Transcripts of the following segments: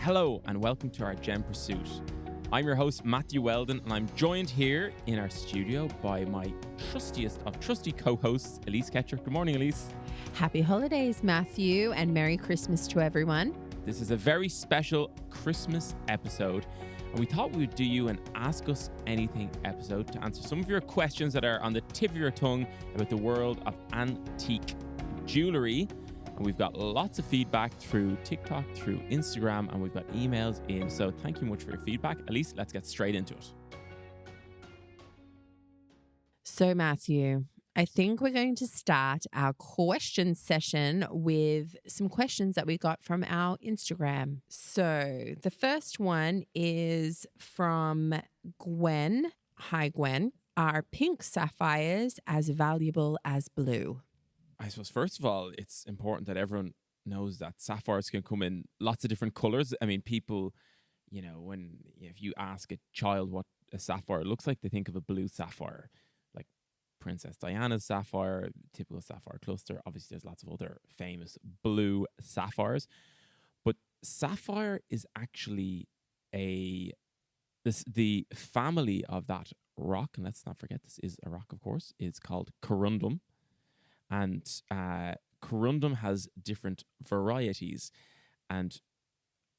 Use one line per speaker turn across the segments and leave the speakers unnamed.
Hello and welcome to our Gem Pursuit. I'm your host, Matthew Weldon, and I'm joined here in our studio by my trustiest of trusty co-hosts, Alyce Ketcher. Good morning, Alyce.
Happy holidays, Matthew, and Merry Christmas to everyone.
This is a very special Christmas episode, and we thought we would do you an Ask Us Anything episode to answer some of your questions that are on the tip of your tongue about the world of antique jewellery. And we've got lots of feedback through TikTok, through Instagram, and we've got emails in. So thank you much for your feedback. Alyce, let's get straight into it.
So, Matthew, I think we're going to start our question session with some questions that we got from our Instagram. So the first one is from Gwen. Hi, Gwen. Are pink sapphires as valuable as blue?
I suppose, first of all, it's important that everyone knows that sapphires can come in lots of different colors. I mean, people, if you ask a child what a sapphire looks like, they think of a blue sapphire, like Princess Diana's sapphire, typical sapphire cluster. Obviously, there's lots of other famous blue sapphires. But sapphire is actually the family of that rock, and let's not forget this is a rock, of course, is called corundum. And corundum has different varieties. And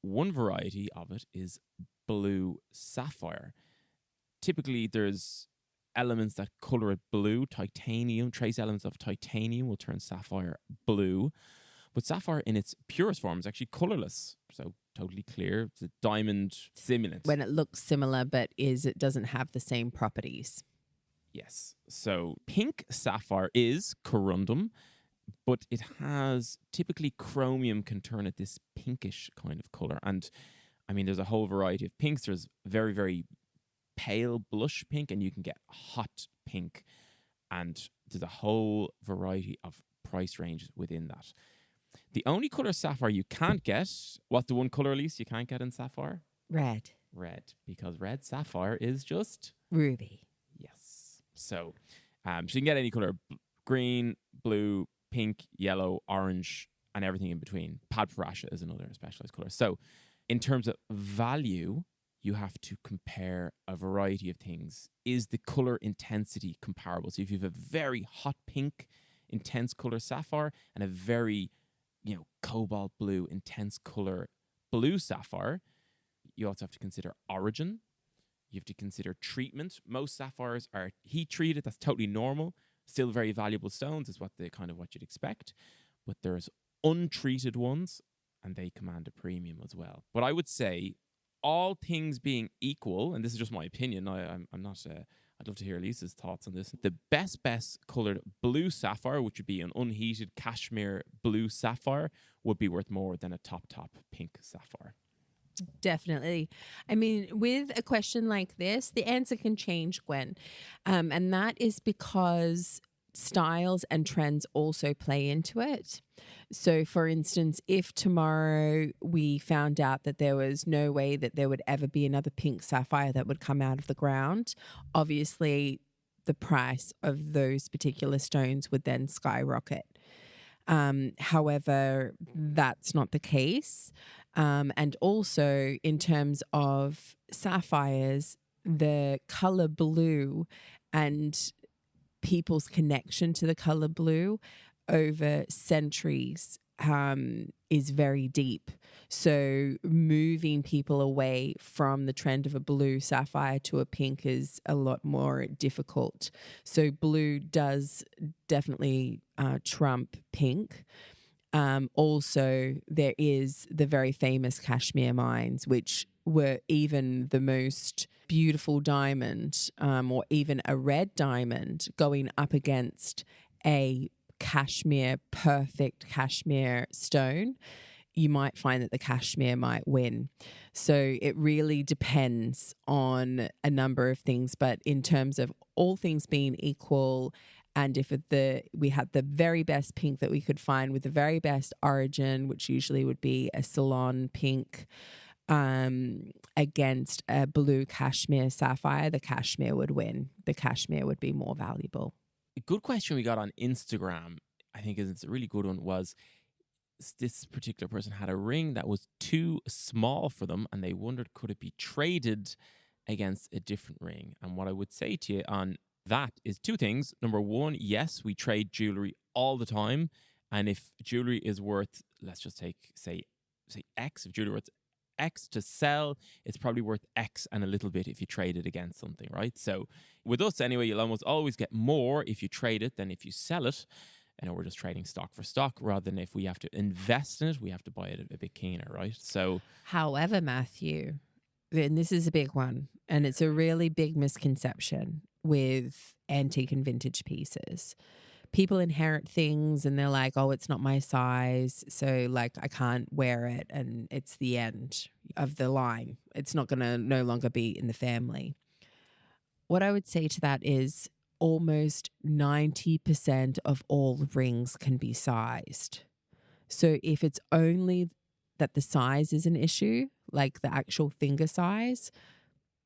one variety of it is blue sapphire. Typically, there's elements that color it blue. Titanium, trace elements of titanium will turn sapphire blue. But sapphire in its purest form is actually colorless. So totally clear. It's a diamond simulant.
When it looks similar, but it doesn't have the same properties.
Yes. So pink sapphire is corundum, but it has typically chromium can turn it this pinkish kind of color. And I mean, there's a whole variety of pinks. There's very, very pale blush pink, and you can get hot pink. And there's a whole variety of price ranges within that. The only color sapphire you can't get, what's the one color, Alyce, you can't get in sapphire?
Red.
Red, because red sapphire is just
ruby.
Yes. So you can get any color, green, blue, pink, yellow, orange, and everything in between. Padparacha is another specialized color. So in terms of value, you have to compare a variety of things. Is the color intensity comparable? So if you have a very hot pink, intense color sapphire and a very, cobalt blue, intense color blue sapphire, you also have to consider origin. You have to consider treatment. Most sapphires are heat treated. That's totally normal. Still very valuable stones is what you'd expect. But there's untreated ones, and they command a premium as well. But I would say, all things being equal, and this is just my opinion, I'm not. I'd love to hear Alyce's thoughts on this. The best colored blue sapphire, which would be an unheated cashmere blue sapphire, would be worth more than a top pink sapphire.
Definitely. I mean, with a question like this, the answer can change, Gwen. And that is because styles and trends also play into it. So, for instance, if tomorrow we found out that there was no way that there would ever be another pink sapphire that would come out of the ground, obviously the price of those particular stones would then skyrocket. However, that's not the case. And also in terms of sapphires, the color blue and people's connection to the color blue over centuries is very deep. So moving people away from the trend of a blue sapphire to a pink is a lot more difficult. So blue does definitely trump pink. Also, there is the very famous cashmere mines, which were even the most beautiful diamond or even a red diamond going up against a perfect cashmere stone. You might find that the cashmere might win. So it really depends on a number of things. But in terms of all things being equal, and if we had the very best pink that we could find with the very best origin, which usually would be a salon pink, against a blue cashmere sapphire, the cashmere would win. The cashmere would be more valuable.
A good question we got on Instagram, I think it's a really good one, was this particular person had a ring that was too small for them, and they wondered could it be traded against a different ring. And what I would say to you on that is two things. Number one, yes, we trade jewelry all the time, and if jewelry is worth, let's just take say X, if jewelry worth X to sell, it's probably worth X and a little bit if you trade it against something, right? So with us anyway, you'll almost always get more if you trade it than if you sell it. And we're just trading stock for stock rather than if we have to invest in it, we have to buy it a bit keener, right? So,
however, Matthew, and this is a big one, and it's a really big misconception with antique and vintage pieces. People inherit things and they're like, oh, it's not my size, so like I can't wear it, and it's the end of the line. It's not going to no longer be in the family. What I would say to that is almost 90% of all rings can be sized. So if it's only that the size is an issue, like the actual finger size,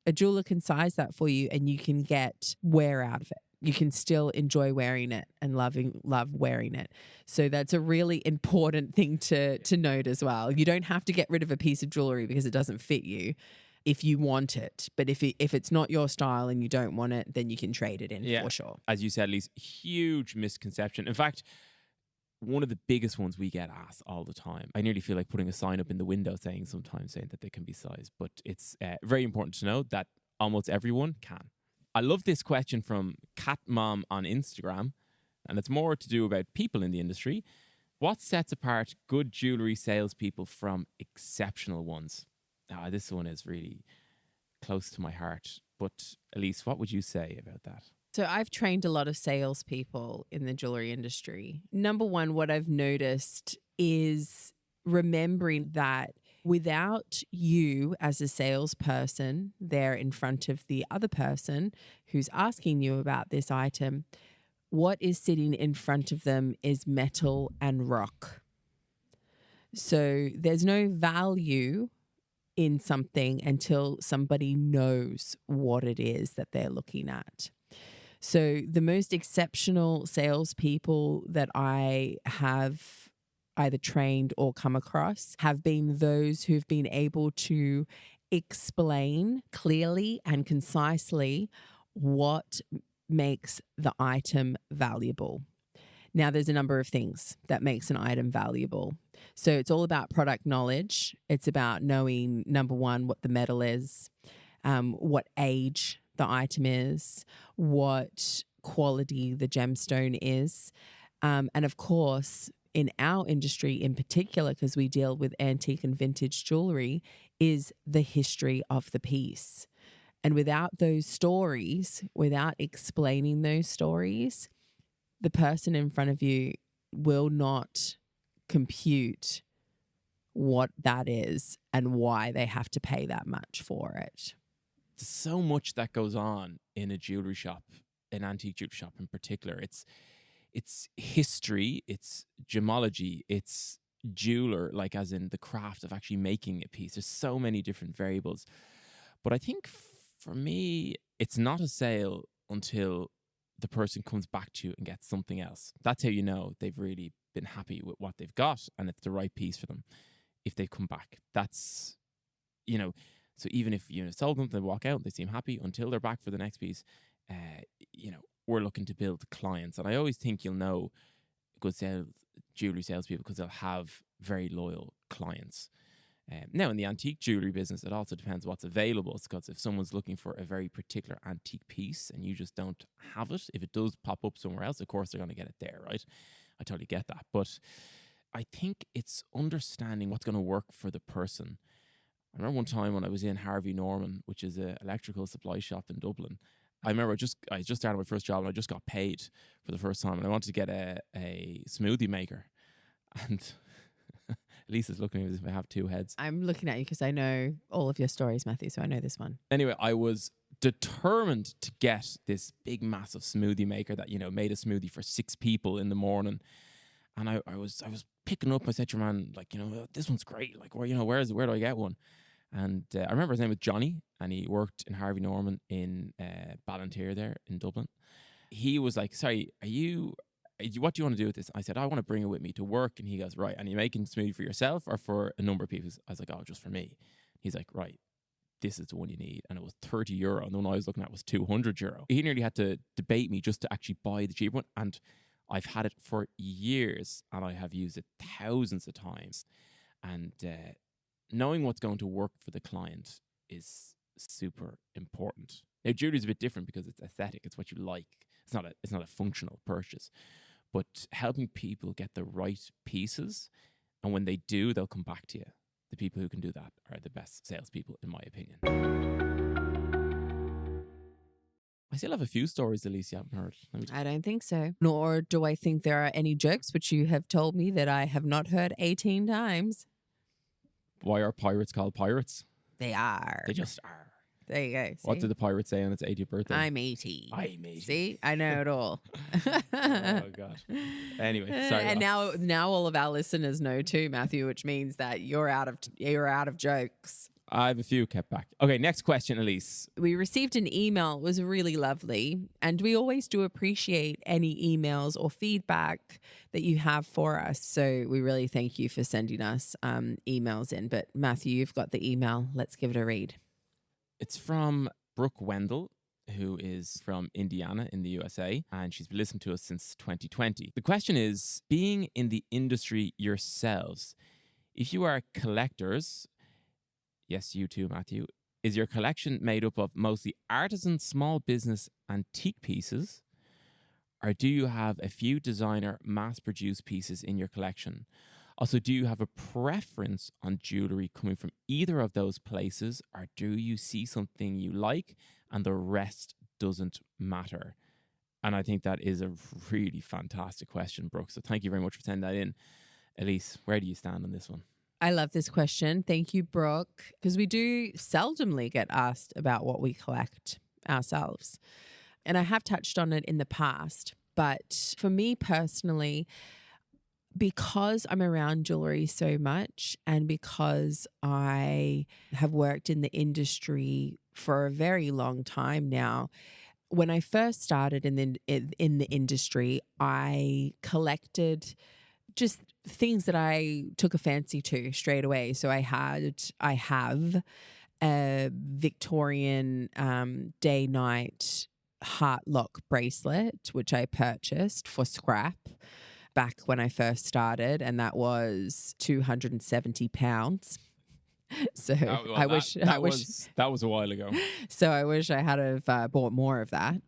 a jeweler can size that for you and you can get wear out of it. You can still enjoy wearing it and love wearing it. So that's a really important thing to note as well. You don't have to get rid of a piece of jewelry because it doesn't fit you if you want it. But if it's not your style and you don't want it, then you can trade it in for sure.
As you said, Alyce, huge misconception. In fact, one of the biggest ones we get asked all the time. I nearly feel like putting a sign up in the window saying that they can be sized. But it's very important to know that almost everyone can. I love this question from Cat Mom on Instagram, and it's more to do about people in the industry. What sets apart good jewellery salespeople from exceptional ones? This one is really close to my heart. But Alyce, what would you say about that?
So I've trained a lot of salespeople in the jewellery industry. Number one, what I've noticed is remembering that without you as a salesperson there in front of the other person who's asking you about this item, what is sitting in front of them is metal and rock. So there's no value in something until somebody knows what it is that they're looking at. So the most exceptional salespeople that I have either trained or come across have been those who've been able to explain clearly and concisely what makes the item valuable. Now, there's a number of things that makes an item valuable. So it's all about product knowledge. It's about knowing, number one, what the metal is, what age the item is, what quality the gemstone is. And of course, in our industry in particular, because we deal with antique and vintage jewelry, is the history of the piece. And without those stories, without explaining those stories, the person in front of you will not compute what that is and why they have to pay that much for it.
There's so much that goes on in a jewelry shop, an antique jewelry shop in particular. It's history, it's gemology, it's jeweler, like as in the craft of actually making a piece. There's so many different variables. But I think for me, it's not a sale until the person comes back to you and gets something else. That's how you know they've really been happy with what they've got and it's the right piece for them. If they come back, that's, so even if you sold them, they walk out, they seem happy until they're back for the next piece. We're looking to build clients. And I always think you'll know good jewelry salespeople because they'll have very loyal clients. Now, in the antique jewelry business, it also depends what's available. It's because if someone's looking for a very particular antique piece and you just don't have it, if it does pop up somewhere else, of course, they're going to get it there, right? I totally get that. But I think it's understanding what's going to work for the person. I remember one time when I was in Harvey Norman, which is an electrical supply shop in Dublin. I remember I just started my first job and I just got paid for the first time and I wanted to get a smoothie maker. And Lisa's looking at me as if I have two heads.
I'm looking at you because I know all of your stories, Matthew, so I know this one.
Anyway, I was determined to get this big, massive smoothie maker that, made a smoothie for 6 people in the morning. And I was picking up, I said to your man, like, this one's great. Like, where do I get one? And I remember his name was Johnny, and he worked in Harvey Norman in Ballantyre there in Dublin. He was like, sorry, are you what do you want to do with this? I said, I want to bring it with me to work. And he goes, right. And are you making smoothie for yourself or for a number of people? I was like, oh, just for me. He's like, right, this is the one you need. And it was €30. And the one I was looking at was €200. He nearly had to debate me just to actually buy the cheap one. And I've had it for years and I have used it thousands of times. And knowing what's going to work for the client is super important. Now, jewelry is a bit different because it's aesthetic. It's what you like. It's not a functional purchase. But helping people get the right pieces, and when they do, they'll come back to you. The people who can do that are the best salespeople, in my opinion. I still have a few stories, Alyce, you haven't heard.
I don't think so. Nor do I think there are any jokes which you have told me that I have not heard 18 times.
Why are pirates called pirates?
They are.
They just are.
There you go. See?
What did the pirate say on its 80th birthday?
I'm 80.
I'm 80.
See, I know it all.
Oh God. Anyway, sorry.
And now all of our listeners know too, Matthew, which means that you're out of jokes.
I have a few kept back. Okay, next question, Alyce.
We received an email. It was really lovely. And we always do appreciate any emails or feedback that you have for us. So we really thank you for sending us emails in. But Matthew, you've got the email. Let's give it a read.
It's from Brooke Wendell, who is from Indiana in the USA, and she's been listening to us since 2020. The question is, being in the industry yourselves, if you are collectors, yes, you too, Matthew, is your collection made up of mostly artisan, small business, antique pieces, or do you have a few designer, mass-produced pieces in your collection? Also, do you have a preference on jewellery coming from either of those places, or do you see something you like and the rest doesn't matter? And I think that is a really fantastic question, Brooke. So thank you very much for sending that in. Alyce, where do you stand on this one?
I love this question. Thank you, Brooke, because we do seldomly get asked about what we collect ourselves. And I have touched on it in the past, but for me personally, because I'm around jewelry so much and because I have worked in the industry for a very long time now, when I first started in the industry, I collected just things that I took a fancy to straight away. So I have a Victorian day-night heart lock bracelet, which I purchased for scrap back when I first started, and that was £270. So I wish that was
a while ago.
So I wish I had have bought more of that.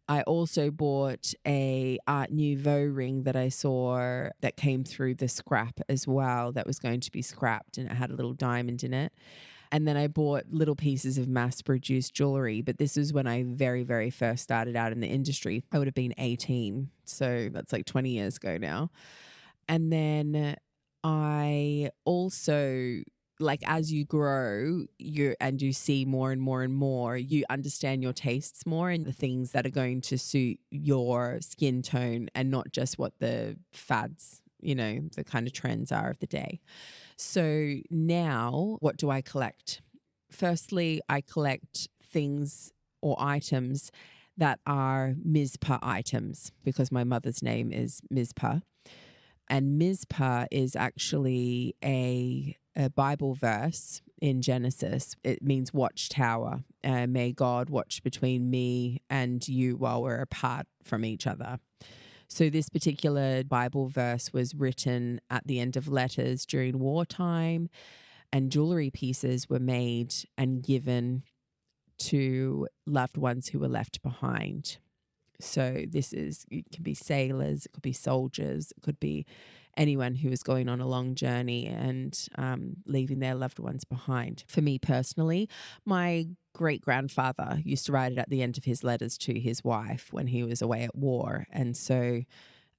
I also bought a Art Nouveau ring that I saw that came through the scrap as well, that was going to be scrapped, and it had a little diamond in it. And then I bought little pieces of mass-produced jewelry, but this was when I very, very first started out in the industry. I would have been 18, so that's like 20 years ago now. And then I also, like, as you grow, you see more and more and more, you understand your tastes more and the things that are going to suit your skin tone and not just what the fads, the kind of trends are of the day. So now, what do I collect? Firstly, I collect things or items that are Mizpah items, because my mother's name is Mizpah. And Mizpah is actually a Bible verse in Genesis. It means watchtower. May God watch between me and you while we're apart from each other. So this particular Bible verse was written at the end of letters during wartime, and jewelry pieces were made and given to loved ones who were left behind. So it could be sailors, it could be soldiers, it could be anyone who was going on a long journey and leaving their loved ones behind. For me personally, my great-grandfather used to write it at the end of his letters to his wife when he was away at war. And so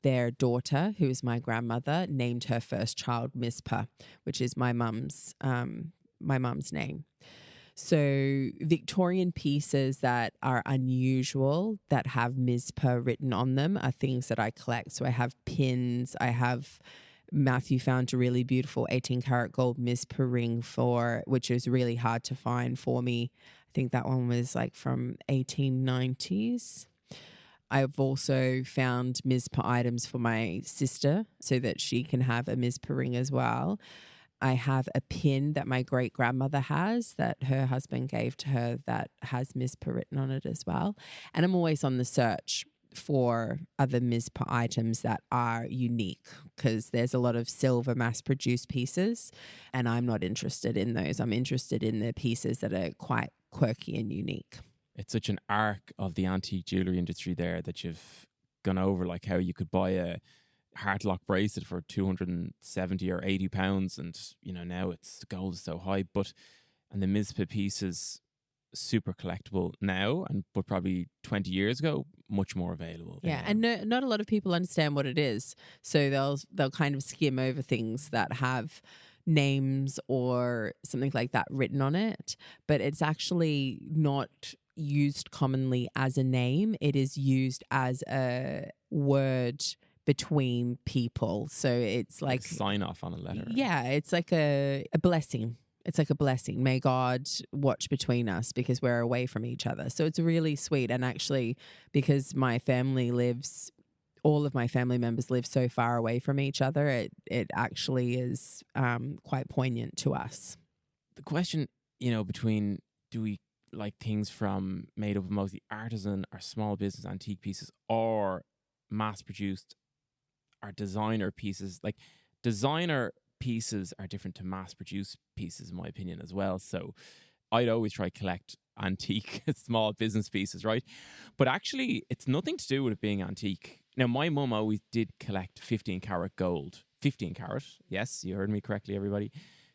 their daughter, who is my grandmother, named her first child Mizpah, which is my mum's name. So Victorian pieces that are unusual, that have Mizpah written on them, are things that I collect. So I have pins. Matthew found a really beautiful 18-karat gold Mizpah ring which is really hard to find for me. I think that one was like from 1890s. I've also found Mizpah items for my sister so that she can have a Mizpah ring as well. I have a pin that my great grandmother has that her husband gave to her that has Mizpah written on it as well. And I'm always on the search for other Mizpah items that are unique, because there's a lot of silver mass produced pieces and I'm not interested in those. I'm interested in the pieces that are quite quirky and unique.
It's such an arc of the antique jewellery industry there that you've gone over, like how you could buy a heart lock bracelet for 270 or 80 pounds, and now the gold is so high, and the Mizpah pieces super collectible now, but probably 20 years ago much more available.
Yeah, and not a lot of people understand what it is, so they'll kind of skim over things that have names or something like that written on it, but it's actually not used commonly as a name. It is used as a word between people. So it's like
a sign off on a letter.
Yeah, it's like a blessing. It's like a blessing. May God watch between us because we're away from each other. So it's really sweet. And actually, because all of my family members live so far away from each other, it actually is quite poignant to us.
The question, between do we like things made up of mostly artisan or small business antique pieces, or mass produced or designer pieces? Like, designer pieces are different to mass produced pieces, in my opinion, as well. So I'd always try to collect antique small business pieces, right? But actually, it's nothing to do with it being antique. Now, my mum always did collect 15 karat gold. 15 karat, yes, you heard me correctly, everybody.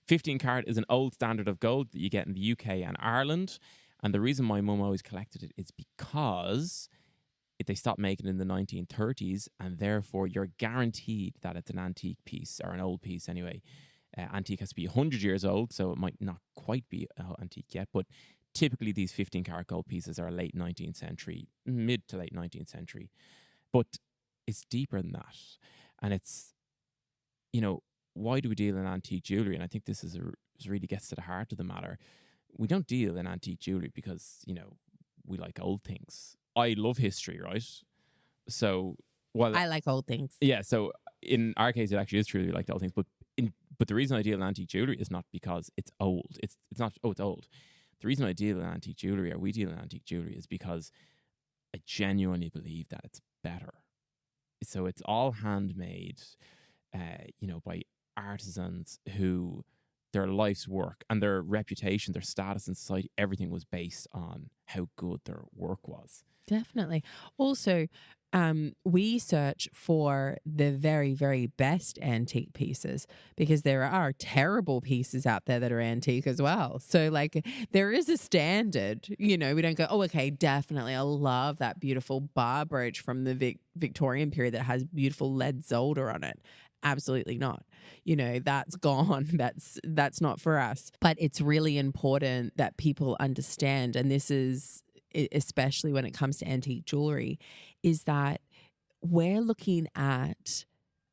15 karat is an old standard of gold that you get in the UK and Ireland. And the reason my mum always collected it is because they stopped making it in the 1930s, and therefore you're guaranteed that it's an antique piece, or an old piece anyway. Antique has to be 100 years old, so it might not quite be antique yet, but typically these 15 karat gold pieces are late 19th century, mid to late 19th century. But it's deeper than that. And it's, why do we deal in antique jewellery? And I think this really gets to the heart of the matter. We don't deal in antique jewellery because, we like old things. I love history, right? So,
I like old things.
Yeah, so in our case, it actually is true we like the old things. But the reason I deal in antique jewellery is not because it's old. It's not, it's old. The reason I deal in antique jewellery, or we deal in antique jewellery, is because I genuinely believe that it's better. So it's all handmade, by artisans who their life's work and their reputation, their status in society, everything was based on how good their work was.
Definitely. Also, we search for the very, very best antique pieces, because there are terrible pieces out there that are antique as well. So like, there is a standard, we don't go, oh, okay, definitely, I love that beautiful bar brooch from the Victorian period that has beautiful lead solder on it. Absolutely not. That's gone. That's not for us. But it's really important that people understand, and this is especially when it comes to antique jewelry, is that we're looking at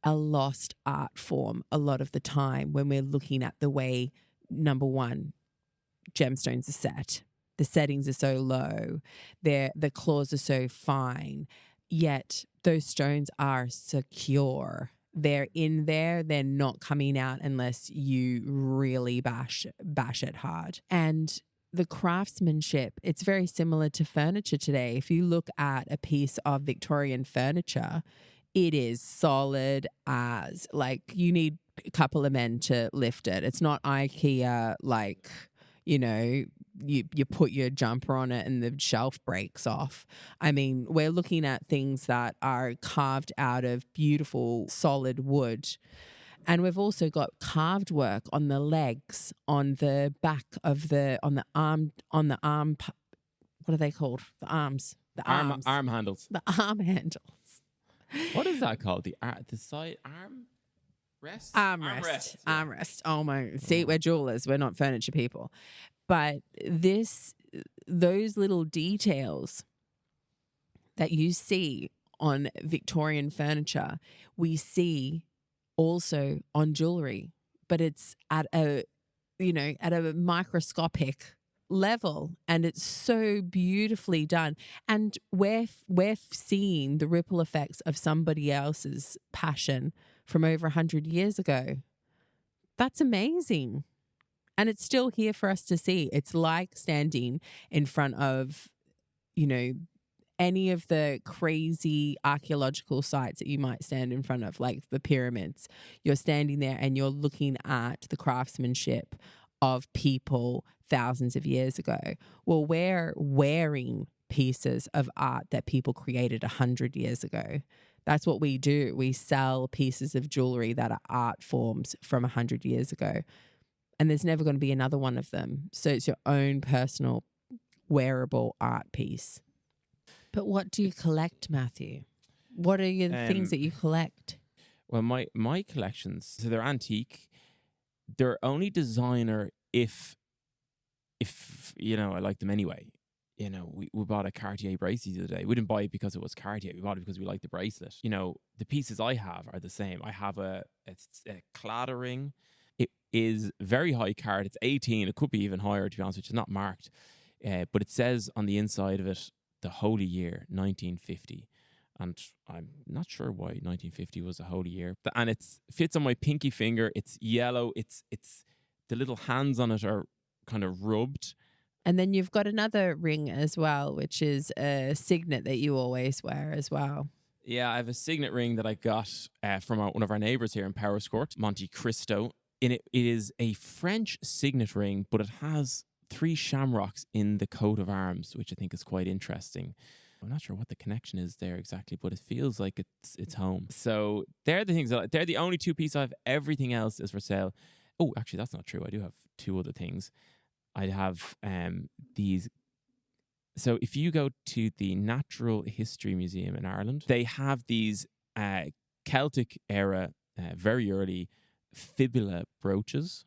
a lost art form a lot of the time when we're looking at the way, number one, gemstones are set. The settings are so low. The claws are so fine, yet those stones are secure. They're in there. They're not coming out unless you really bash it hard. And the craftsmanship, it's very similar to furniture today. If you look at a piece of Victorian furniture, it is solid as, like, you need a couple of men to lift it. It's not IKEA, like, you put your jumper on it and the shelf breaks off. I mean, we're looking at things that are carved out of beautiful solid wood. And we've also got carved work on the legs, on the back of on the arm, what are they called? The arms. The arms.
Arm handles.
The arm handles.
What is that called? The side arm rest?
Armrest.
Yeah.
Armrest. Oh my. See, we're jewelers. We're not furniture people. But those little details that you see on Victorian furniture, we see also on jewelry, but it's at a microscopic level, and it's so beautifully done. And we're seeing the ripple effects of somebody else's passion from over 100 years ago. That's amazing. And it's still here for us to see. It's like standing in front of, you know, any of the crazy archaeological sites that you might stand in front of, like the pyramids. You're standing there and you're looking at the craftsmanship of people thousands of years ago. Well, we're wearing pieces of art that people created 100 years ago. That's what we do. We sell pieces of jewellery that are art forms from 100 years ago. And there's never going to be another one of them. So it's your own personal wearable art piece. But what do you collect, Matthew? What are the things that you collect?
Well, my collections, so they're antique. They're only designer if you know, I like them anyway. You know, we bought a Cartier bracelet the other day. We didn't buy it because it was Cartier. We bought it because we liked the bracelet. You know, the pieces I have are the same. I have a claddagh ring. It is very high carat. It's 18. It could be even higher, to be honest, which is not marked. But it says on the inside of it, the holy year, 1950. And I'm not sure why 1950 was a holy year. And it fits on my pinky finger. It's yellow. It's the little hands on it are kind of rubbed.
And then you've got another ring as well, which is a signet that you always wear as well.
Yeah, I have a signet ring that I got from one of our neighbours here in Powerscourt, Monte Cristo. It is a French signet ring, but it has 3 shamrocks in the coat of arms, which I think is quite interesting. I'm not sure what the connection is there exactly, but it feels like it's home. So they're the things they're the only 2 pieces I have. Everything else is for sale. Oh, actually, that's not true. I do have 2 other things. I have these. So if you go to the Natural History Museum in Ireland, they have these Celtic era, very early fibula brooches,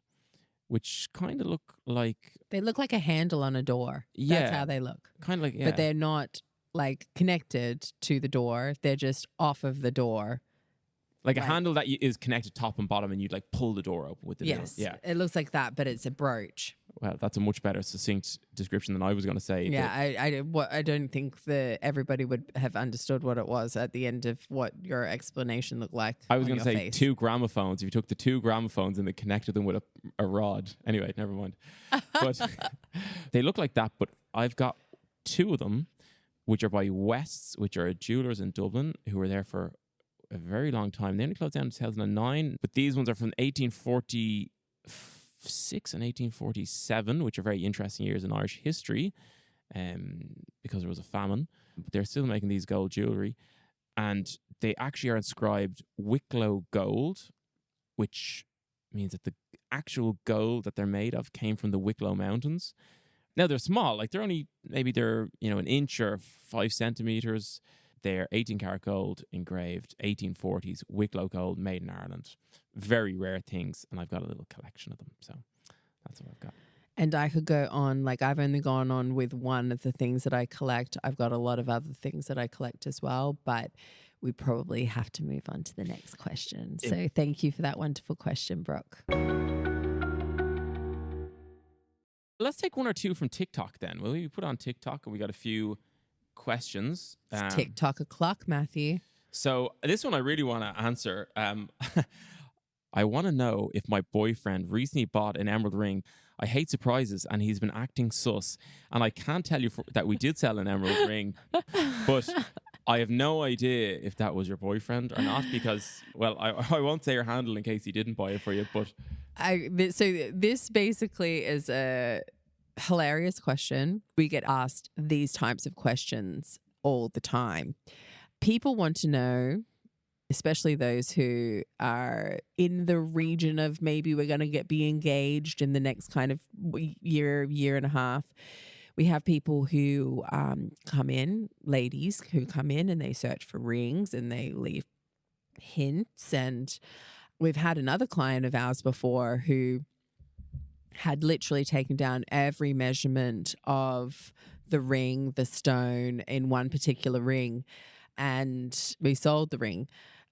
which kind of look like...
They look like a handle on a door.
Yeah.
That's how they look.
Kind of like, yeah.
But they're not like connected to the door. They're just off of the door.
Like a handle that is connected top and bottom, and you'd like pull the door open with the
Yes.
door. Yeah.
It looks like that, but it's a brooch.
Well, that's a much better succinct description than I was going to say.
Yeah, I don't think everybody would have understood what it was at the end of what your explanation looked like.
I was going to say
face.
2 gramophones. If you took the 2 gramophones and they connected them with a rod. Anyway, never mind. But they look like that, but I've got 2 of them, which are by West's, which are jewellers in Dublin, who were there for a very long time. They only closed down in 2009, but these ones are from 1846 and 1847, which are very interesting years in Irish history, because there was a famine. But they're still making these gold jewellery, and they actually are inscribed Wicklow gold, which means that the actual gold that they're made of came from the Wicklow Mountains. Now they're small, like they're an inch or 5 centimeters. They're 18 karat gold engraved, 1840s Wicklow gold made in Ireland. Very rare things, and I've got a little collection of them. So that's what I've got.
And I could go on, like I've only gone on with one of the things that I collect. I've got a lot of other things that I collect as well, but we probably have to move on to the next question. So thank you for that wonderful question, Brooke.
Let's take 1 or 2 from TikTok then. Will we put on TikTok, and we got a few questions.
It's TikTok o'clock, Matthew.
So this one I really want to answer. I want to know if my boyfriend recently bought an emerald ring. I hate surprises, and he's been acting sus. And I can't tell you that we did sell an emerald ring, but I have no idea if that was your boyfriend or not, because, well, I won't say your handle in case he didn't buy it for you, but...
So this basically is a hilarious question. We get asked these types of questions all the time. People want to know, especially those who are in the region of maybe we're going to be engaged in the next kind of year and a half. We have people who come in, ladies who come in and they search for rings and they leave hints. And we've had another client of ours before who had literally taken down every measurement of the ring, the stone in one particular ring. And we sold the ring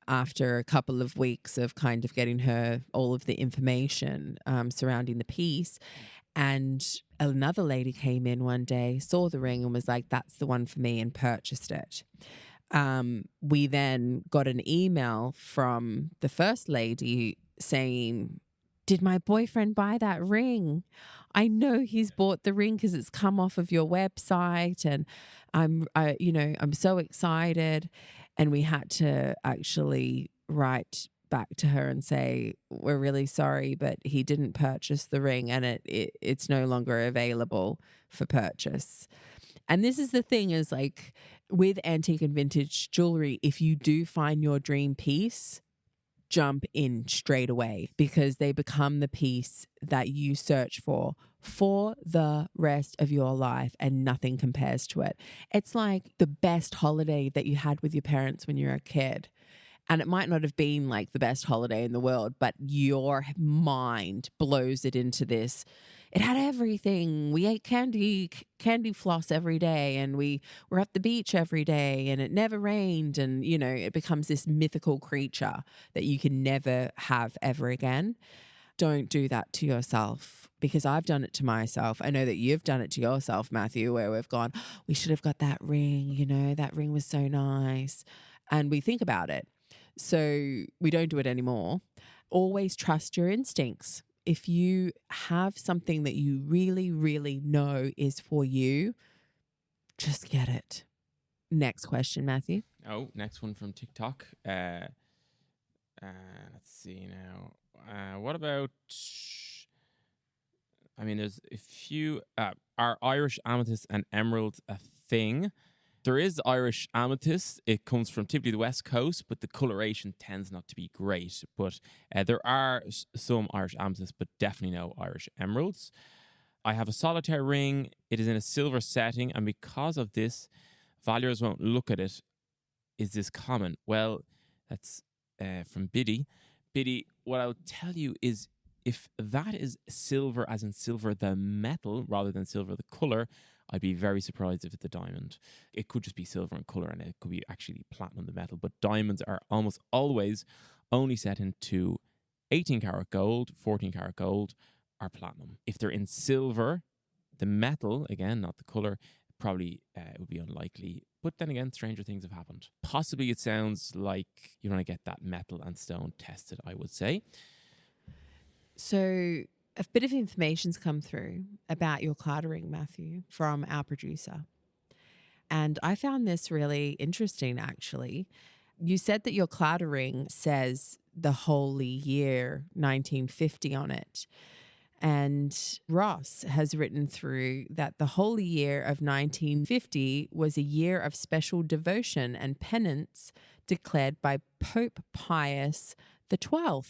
after a couple of weeks of kind of getting her all of the information surrounding the piece. And another lady came in one day, saw the ring and was like, that's the one for me, and purchased it. We then got an email from the first lady saying, did my boyfriend buy that ring? I know he's bought the ring because it's come off of your website, and I'm so excited. And we had to actually write back to her and say, we're really sorry, but he didn't purchase the ring, and it's no longer available for purchase. And this is the thing, is like with antique and vintage jewelry, if you do find your dream piece, jump in straight away, because they become the piece that you search for the rest of your life, and nothing compares to it. It's like the best holiday that you had with your parents when you were a kid. And it might not have been like the best holiday in the world, but your mind blows it into this. It had everything. We ate candy floss every day, and we were at the beach every day, and it never rained. And, it becomes this mythical creature that you can never have ever again. Don't do that to yourself, because I've done it to myself. I know that you've done it to yourself, Matthew, where we've gone, we should have got that ring, that ring was so nice. And we think about it. So we don't do it anymore. Always trust your instincts. If you have something that you really, really know is for you, just get it. Next question, Matthew.
Oh, next one from TikTok. Let's see now. What about... there's a few... are Irish amethyst and emeralds a thing? There is Irish amethyst. It comes from typically the West Coast, but the coloration tends not to be great. But there are some Irish amethysts, but definitely no Irish emeralds. I have a solitaire ring. It is in a silver setting, and because of this, valuers won't look at it. Is this common? Well, that's from Biddy. Biddy, what I'll tell you is, if that is silver, as in silver the metal, rather than silver the colour, I'd be very surprised if it's a diamond. It could just be silver in colour, and it could be actually platinum the metal. But diamonds are almost always only set into 18 karat gold, 14 karat gold, or platinum. If they're in silver, the metal, again, not the colour, probably it would be unlikely. But then again, stranger things have happened. Possibly it sounds like you want to get that metal and stone tested, I would say.
So a bit of information's come through about your claddering, Matthew, from our producer. And I found this really interesting, actually. You said that your claddering says the holy year 1950 on it. And Ross has written through that the holy year of 1950 was a year of special devotion and penance declared by Pope Pius XII.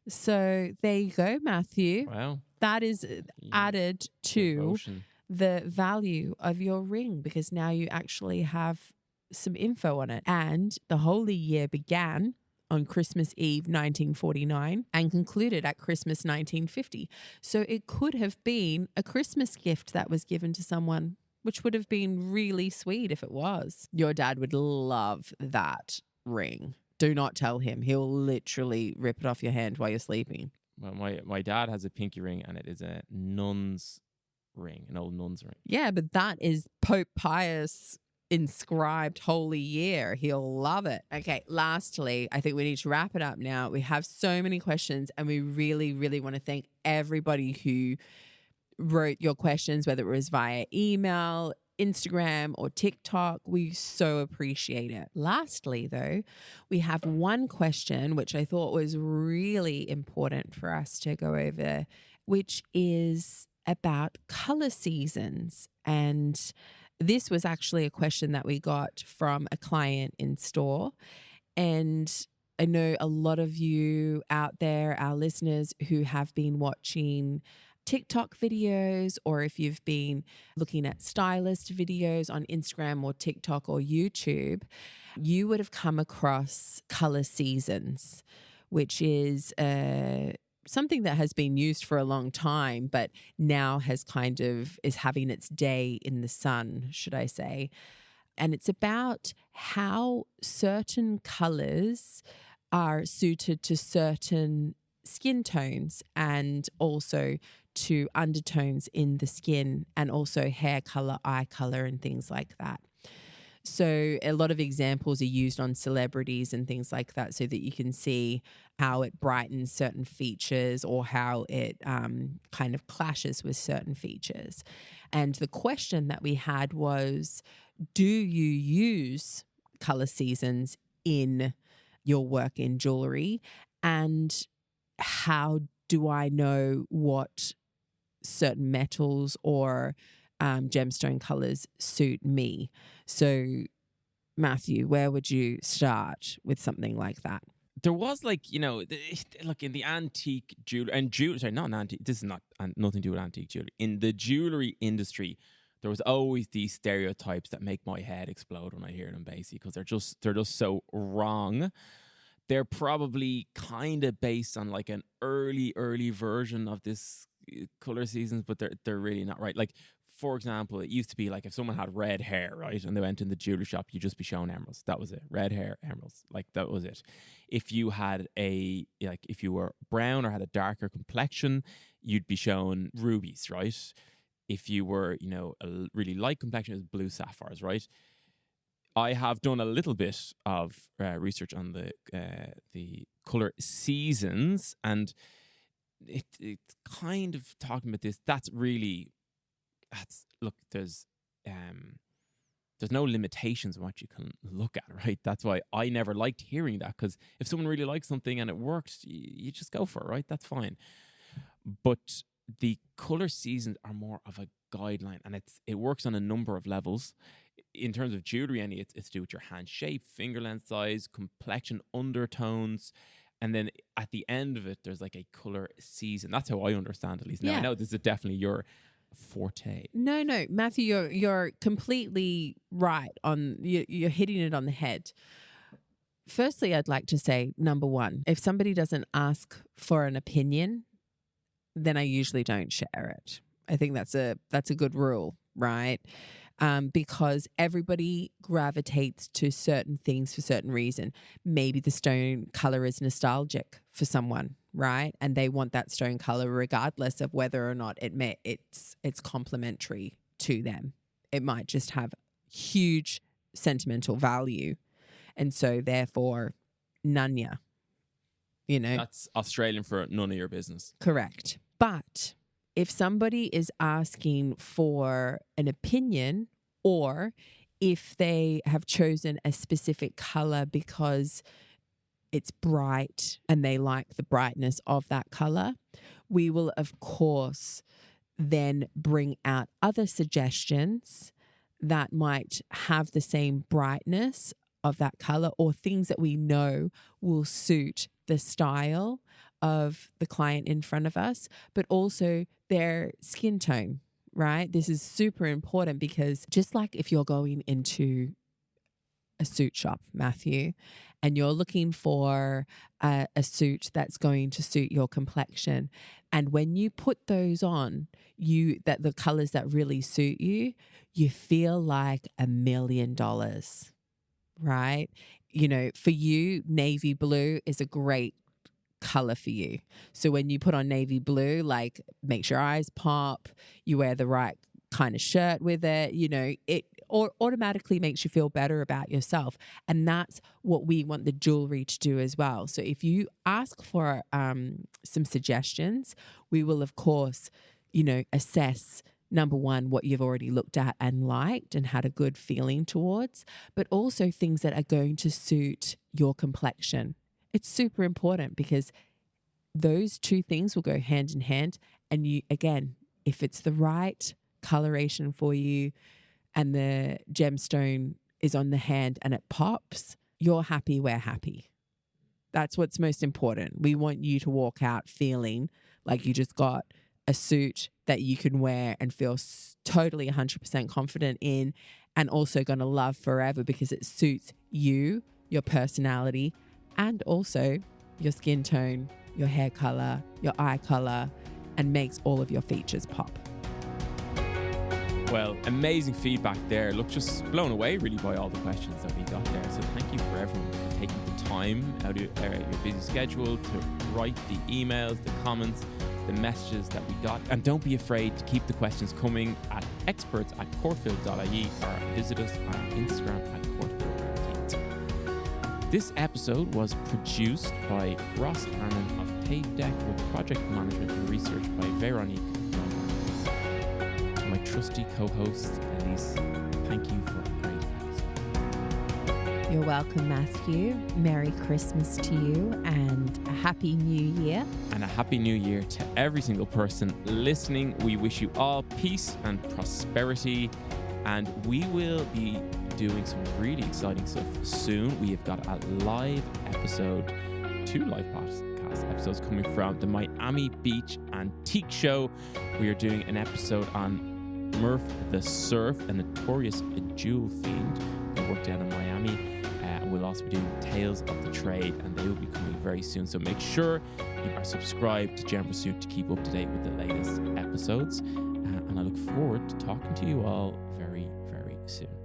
So there you go, Matthew.
Wow.
That is added to
Devotion.
the value of your ring, because now you actually have some info on it. And the holy year began on Christmas Eve 1949 and concluded at Christmas 1950. So it could have been a Christmas gift that was given to someone, which would have been really sweet if it was. Your dad would love that ring. Do not tell him. He'll literally rip it off your hand while you're sleeping.
Well, my dad has a pinky ring, and it is a nun's ring, an old nun's ring.
Yeah, but that is Pope Pius inscribed holy year. He'll love it. Okay, lastly, I think we need to wrap it up now. We have so many questions, and we really, really want to thank everybody who wrote your questions, whether it was via email, Instagram, or TikTok. We so appreciate it. Lastly, though, we have one question which I thought was really important for us to go over, which is about color seasons. And this was actually a question that we got from a client in store. And I know a lot of you out there, our listeners, who have been watching TikTok videos, or if you've been looking at stylist videos on Instagram or TikTok or YouTube, you would have come across color seasons, which is something that has been used for a long time, but now has kind of is having its day in the sun, should I say. And it's about how certain colors are suited to certain skin tones and also to undertones in the skin and also hair color, eye color, and things like that. So a lot of examples are used on celebrities and things like that so that you can see how it brightens certain features or how it kind of clashes with certain features. And the question that we had was, do you use color seasons in your work in jewelry? And how do I know what certain metals or gemstone colors suit me? So, Matthew, where would you start with something like that?
There was like, look, in the antique jewelry and sorry, not an antique. This is not nothing to do with antique jewelry. In the jewelry industry, there was always these stereotypes that make my head explode when I hear them, basically, because they're just so wrong. They're probably kind of based on like an early version of this color seasons, but they're really not right. Like, for example, it used to be like if someone had red hair, right, and they went in the jewelry shop, you'd just be shown emeralds. That was it. Red hair, emeralds. Like, that was it. If you had if you were brown or had a darker complexion, you'd be shown rubies, right? If you were, a really light complexion, it was blue sapphires, right? I have done a little bit of research on the color seasons, and it's kind of talking about this. Look, there's no limitations on what you can look at, right? That's why I never liked hearing that, because if someone really likes something and it works, you just go for it, right? That's fine. But the color seasons are more of a guideline, and it works on a number of levels. In terms of jewelry, it's to do with your hand shape, finger length size, complexion, undertones. And then at the end of it, there's like a color season. That's how I understand it, at least. Now, I know this is definitely your forte.
No, Matthew, you're completely right on. You're hitting it on the head. Firstly, I'd like to say, number one, if somebody doesn't ask for an opinion, then I usually don't share it. I think that's a good rule, right? Because everybody gravitates to certain things for certain reason. Maybe the stone color is nostalgic for someone, right? And they want that stone color regardless of whether or not it's complementary to them. It might just have huge sentimental value, and so therefore, none ya.
That's Australian for none of your business.
Correct. But if somebody is asking for an opinion, or if they have chosen a specific color because it's bright and they like the brightness of that color, we will, of course, then bring out other suggestions that might have the same brightness of that color, or things that we know will suit the style of the client in front of us, but also their skin tone, right? This is super important, because just like if you're going into a suit shop, Matthew, and you're looking for a suit that's going to suit your complexion, and when you put those on, the colors that really suit you, you feel like $1 million, right? For you, navy blue is a great color for you. So when you put on navy blue, like, makes your eyes pop, you wear the right kind of shirt with it, it automatically makes you feel better about yourself. And that's what we want the jewelry to do as well. So if you ask for some suggestions, we will, of course, assess, number one, what you've already looked at and liked and had a good feeling towards, but also things that are going to suit your complexion. It's super important, because those two things will go hand in hand. And you, again, if it's the right coloration for you and the gemstone is on the hand and it pops, you're happy, we're happy. That's what's most important. We want you to walk out feeling like you just got a suit that you can wear and feel totally 100% confident in, and also going to love forever, because it suits you, your personality, and also your skin tone, your hair color, your eye color, and makes all of your features pop.
Well, amazing feedback there. Look, just blown away really by all the questions that we got there. So thank you for everyone for taking the time out of your busy schedule to write the emails, the comments, the messages that we got. And don't be afraid to keep the questions coming at experts@courtville.ie or visit us on Instagram at courtville. This episode was produced by Ross Hannon of Tape Deck with project management and research by Veronique. To my trusty co-host, Alyce, thank you for a great episode.
You're welcome, Matthew. Merry Christmas to you and a Happy New Year.
And a Happy New Year to every single person listening. We wish you all peace and prosperity. And we will be doing some really exciting stuff soon. We have got a live episode, 2 live podcast episodes coming from the Miami Beach Antique Show. We are doing an episode on Murph the Surf, a notorious jewel fiend who worked down in Miami. We'll also be doing Tales of the Trade, and they will be coming very soon. So make sure you are subscribed to Gem Pursuit to keep up to date with the latest episodes. And I look forward to talking to you all very, very soon.